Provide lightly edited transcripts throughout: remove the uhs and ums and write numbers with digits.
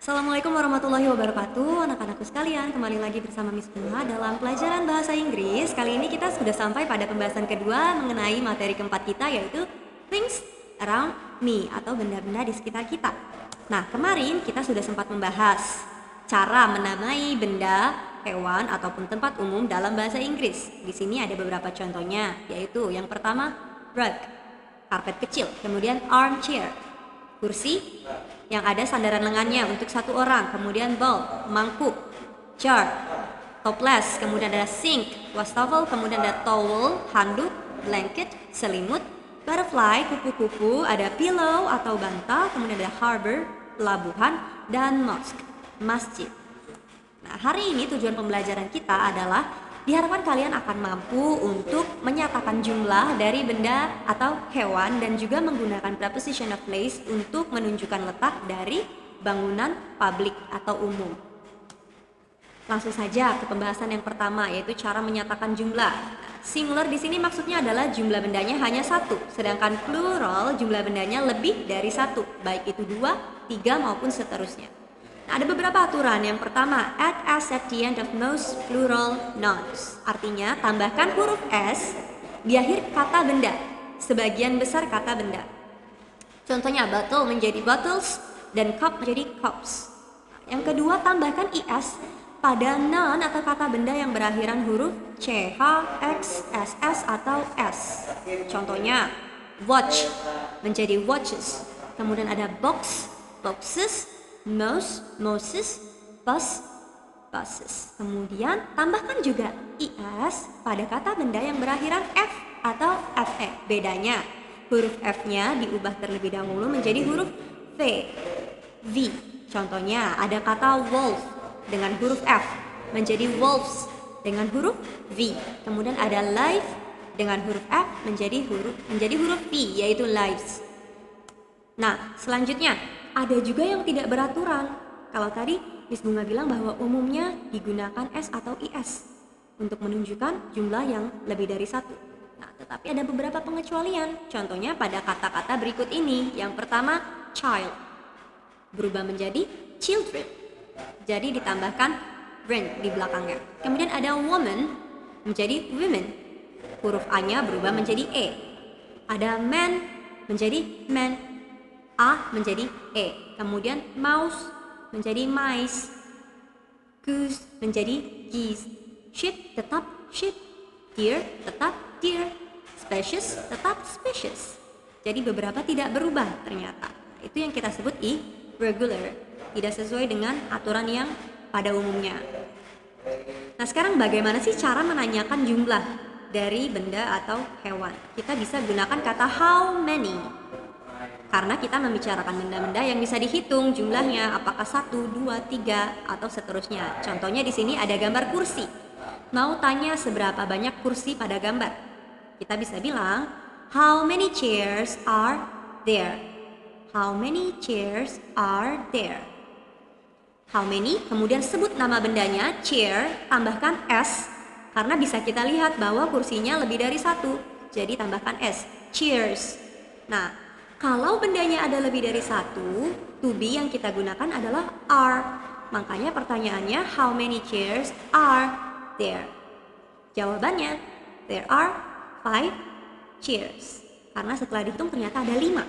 Assalamualaikum warahmatullahi wabarakatuh. Anak-anakku sekalian, kembali lagi bersama Miss Bunga dalam pelajaran bahasa Inggris. Kali ini kita sudah sampai pada pembahasan kedua mengenai materi keempat kita, yaitu things around me atau benda-benda di sekitar kita. Nah, kemarin kita sudah sempat membahas cara menamai benda, hewan ataupun tempat umum dalam bahasa Inggris. Di sini ada beberapa contohnya, yaitu yang pertama rug, karpet kecil, kemudian armchair, kursi yang ada sandaran lengannya untuk satu orang, kemudian bowl, mangkuk, jar, toples, kemudian ada sink, wastafel, kemudian ada towel, handuk, blanket, selimut, butterfly, kupu-kupu, ada pillow atau bantal, kemudian ada harbor, pelabuhan, dan mosque, masjid. Nah, hari ini tujuan pembelajaran kita adalah diharapkan kalian akan mampu untuk menyatakan jumlah dari benda atau hewan dan juga menggunakan preposition of place untuk menunjukkan letak dari bangunan publik atau umum. Langsung saja ke pembahasan yang pertama, yaitu cara menyatakan jumlah. Singular di sini maksudnya adalah jumlah bendanya hanya satu, sedangkan plural jumlah bendanya lebih dari satu, baik itu 2, 3 maupun seterusnya. Nah, ada beberapa aturan. Yang pertama, add s at the end of most plural nouns. Artinya, tambahkan huruf s di akhir kata benda, sebagian besar kata benda. Contohnya, bottle menjadi bottles dan cup menjadi cups. Yang kedua, tambahkan is pada noun atau kata benda yang berakhiran huruf ch, x, ss atau s. Contohnya, watch menjadi watches. Kemudian ada box, boxes, mouse, moses, bus, buses. Kemudian tambahkan juga is pada kata benda yang berakhiran f atau fe. Bedanya, huruf f-nya diubah terlebih dahulu menjadi huruf v. Contohnya ada kata wolf dengan huruf f menjadi wolves dengan huruf v. Kemudian ada life dengan huruf f menjadi huruf v, yaitu lives. Nah, selanjutnya ada juga yang tidak beraturan. Kalau tadi Miss Bunga bilang bahwa umumnya digunakan S atau IS untuk menunjukkan jumlah yang lebih dari satu. Nah, tetapi ada beberapa pengecualian. Contohnya pada kata-kata berikut ini. Yang pertama, child berubah menjadi children. Jadi ditambahkan ren di belakangnya. Kemudian ada woman menjadi women. Huruf A-nya berubah menjadi E. Ada man menjadi man. A menjadi E. Kemudian mouse menjadi mice. Goose menjadi geese. Sheep tetap sheep. Deer tetap deer. Species tetap species. Jadi beberapa tidak berubah ternyata. Itu yang kita sebut irregular. Tidak sesuai dengan aturan yang pada umumnya. Nah, sekarang bagaimana sih cara menanyakan jumlah dari benda atau hewan? Kita bisa gunakan kata how many. Karena kita membicarakan benda-benda yang bisa dihitung jumlahnya, apakah 1, 2, 3 atau seterusnya. Contohnya di sini ada gambar kursi. Mau tanya seberapa banyak kursi pada gambar? Kita bisa bilang, how many chairs are there? How many chairs are there? How many, kemudian sebut nama bendanya, chair, tambahkan s, karena bisa kita lihat bahwa kursinya lebih dari satu. Jadi tambahkan s, chairs. Nah, kalau bendanya ada lebih dari satu, to be yang kita gunakan adalah are. Makanya pertanyaannya, how many chairs are there? Jawabannya, there are 5 chairs. Karena setelah dihitung ternyata ada 5.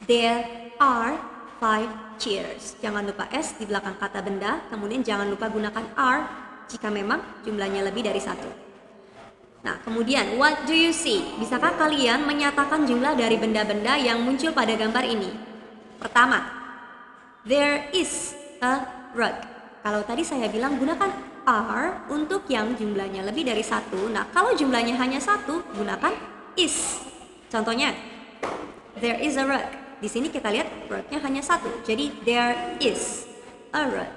There are 5 chairs. Jangan lupa s di belakang kata benda, kemudian jangan lupa gunakan are jika memang jumlahnya lebih dari satu. Nah, kemudian, what do you see? Bisakah kalian menyatakan jumlah dari benda-benda yang muncul pada gambar ini? Pertama, there is a rug. Kalau tadi saya bilang gunakan are untuk yang jumlahnya lebih dari satu. Nah, kalau jumlahnya hanya satu, gunakan is. Contohnya, there is a rug. Di sini kita lihat rugnya hanya satu. Jadi, there is a rug.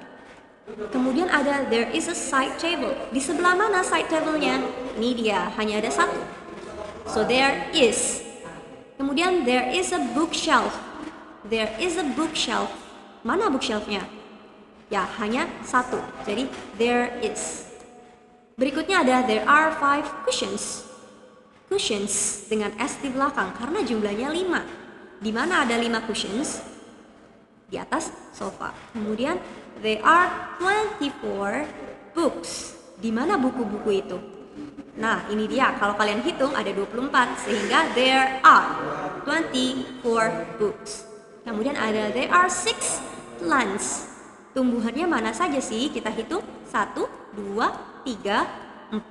Kemudian ada there is a side table. Di sebelah mana side table-nya? Ini dia, hanya ada satu. So there is. Kemudian there is a bookshelf. There is a bookshelf. Mana bookshelf-nya? Ya, hanya satu. Jadi there is. Berikutnya ada there are 5 cushions. Cushions dengan S di belakang karena jumlahnya 5. Di mana ada 5 cushions? di atas sofa. Kemudian there are 24 books. Di mana buku-buku itu? Nah, ini dia. Kalau kalian hitung ada 24 sehingga there are 24 books. Kemudian ada there are 6 plants. Tumbuhannya mana saja sih? Kita hitung 1, 2, 3, 4,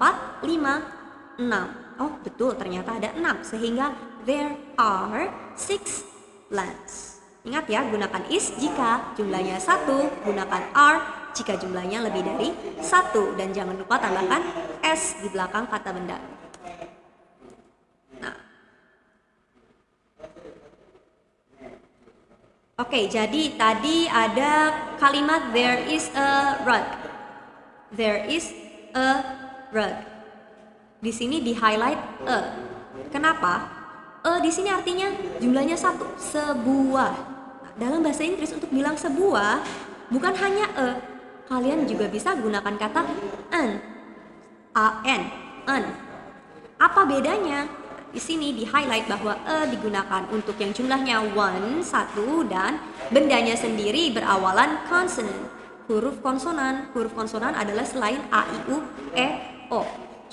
5, 6. Oh, betul, ternyata ada 6 sehingga there are 6 plants. Ingat ya, gunakan is jika jumlahnya 1, gunakan are jika jumlahnya lebih dari 1, dan jangan lupa tambahkan s di belakang kata benda. Nah, oke, jadi tadi ada kalimat there is a rug. There is a rug. Di sini di highlight a. Kenapa? Di sini artinya jumlahnya 1, sebuah. Nah, dalam bahasa Inggris untuk bilang sebuah bukan hanya kalian juga bisa gunakan kata an. An. Apa bedanya? Di sini di highlight bahwa digunakan untuk yang jumlahnya 1, dan bendanya sendiri berawalan consonant, huruf konsonan. Huruf konsonan adalah selain a, i, u, e, o.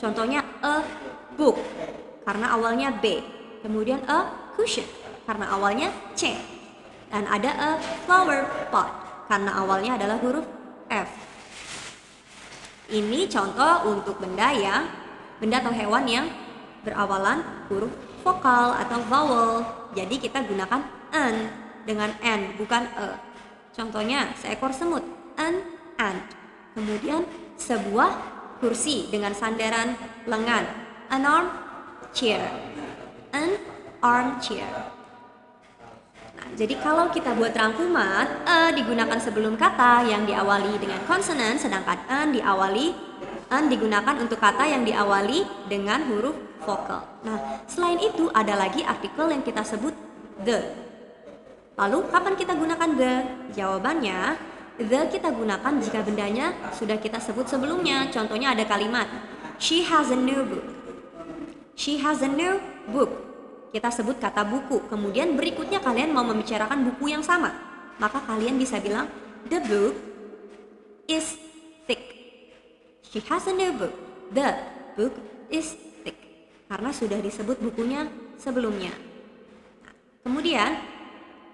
Contohnya a book karena awalnya b. Kemudian a cushion karena awalnya c. Dan ada a flower pot karena awalnya adalah huruf F. Ini contoh untuk benda atau hewan yang berawalan huruf vokal atau vowel. Jadi kita gunakan an dengan n, bukan e. Contohnya seekor semut, an ant. Kemudian sebuah kursi dengan sandaran lengan, an armchair. An armchair. Jadi kalau kita buat rangkuman, digunakan sebelum kata yang diawali dengan konsonan, sedangkan an digunakan untuk kata yang diawali dengan huruf vokal. Nah, selain itu ada lagi artikel yang kita sebut the. Lalu kapan kita gunakan the? Jawabannya, the kita gunakan jika bendanya sudah kita sebut sebelumnya. Contohnya ada kalimat she has a new book. She has a new book. Kita sebut kata buku, kemudian berikutnya kalian mau membicarakan buku yang sama, maka kalian bisa bilang the book is thick. She has a new book. The book is thick karena sudah disebut bukunya sebelumnya. Nah, kemudian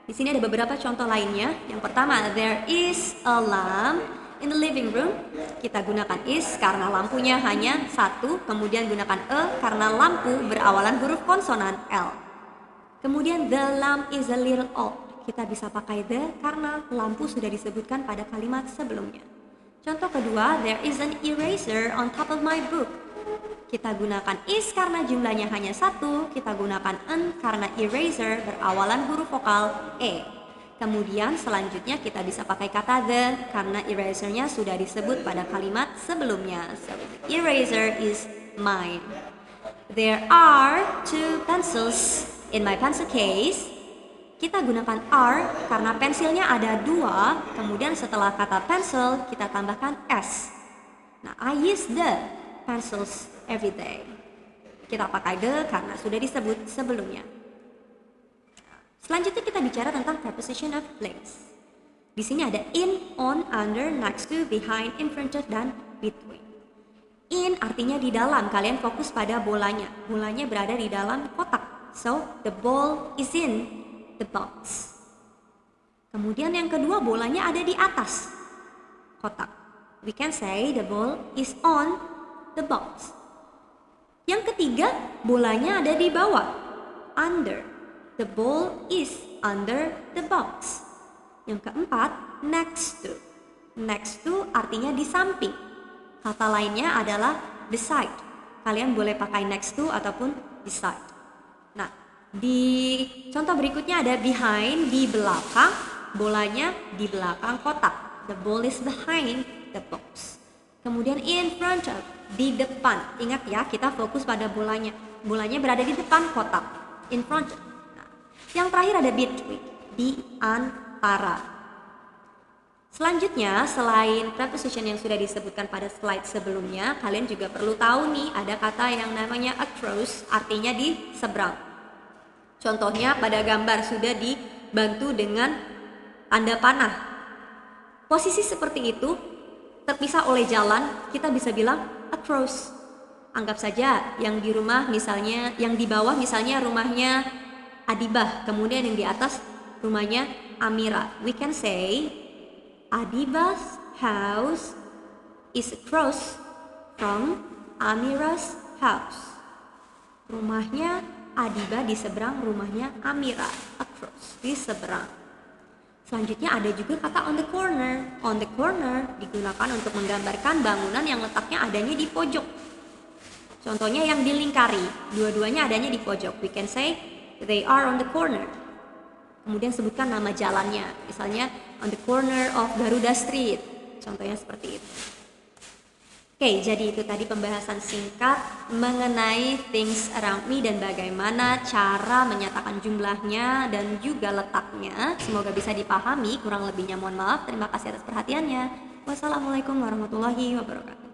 di sini ada beberapa contoh lainnya. Yang pertama, there is a lamp in the living room. Kita gunakan is karena lampunya hanya 1, kemudian gunakan karena lampu berawalan huruf konsonan L. Kemudian the lamp is a little old. Kita bisa pakai the karena lampu sudah disebutkan pada kalimat sebelumnya. Contoh kedua, there is an eraser on top of my book. Kita gunakan is karena jumlahnya hanya 1, kita gunakan an karena eraser berawalan huruf vokal E. Kemudian selanjutnya kita bisa pakai kata the karena erasernya sudah disebut pada kalimat sebelumnya. So, the eraser is mine. There are 2 pencils in my pencil case. Kita gunakan are karena pensilnya ada 2, kemudian setelah kata pencil kita tambahkan s. Nah, I use the pencils every day. Kita pakai the karena sudah disebut sebelumnya. Selanjutnya kita bicara tentang preposition of place. Di sini ada in, on, under, next to, behind, in front of, dan between. In artinya di dalam, kalian fokus pada bolanya. Bolanya berada di dalam kotak. So, the ball is in the box. Kemudian yang kedua, bolanya ada di atas kotak. We can say the ball is on the box. Yang ketiga, bolanya ada di bawah, under. The ball is under the box. Yang keempat, next to. Next to artinya di samping. Kata lainnya adalah beside. Kalian boleh pakai next to ataupun beside. Nah, di contoh berikutnya ada behind, di belakang. Bolanya di belakang kotak. The ball is behind the box. Kemudian in front of, di depan. Ingat ya, kita fokus pada bolanya. Bolanya berada di depan kotak. In front of. Yang terakhir ada between, di antara. Selanjutnya, selain preposition yang sudah disebutkan pada slide sebelumnya, kalian juga perlu tahu nih, ada kata yang namanya across, artinya di seberang. Contohnya pada gambar sudah dibantu dengan tanda panah. Posisi seperti itu terpisah oleh jalan, kita bisa bilang across. Anggap saja yang di rumah misalnya, yang di bawah misalnya rumahnya Adibah, kemudian yang di atas rumahnya Amira. We can say Adibah's house is across from Amira's house. Rumahnya Adibah di seberang rumahnya Amira, across, di seberang. Selanjutnya ada juga kata on the corner. On the corner digunakan untuk menggambarkan bangunan yang letaknya adanya di pojok. Contohnya yang dilingkari, dua-duanya adanya di pojok. We can say they are on the corner. Kemudian sebutkan nama jalannya, misalnya on the corner of Garuda Street. Contohnya seperti itu. Oke, jadi itu tadi pembahasan singkat mengenai things around me dan bagaimana cara menyatakan jumlahnya dan juga letaknya. Semoga bisa dipahami, kurang lebihnya mohon maaf. Terima kasih atas perhatiannya. Wassalamualaikum warahmatullahi wabarakatuh.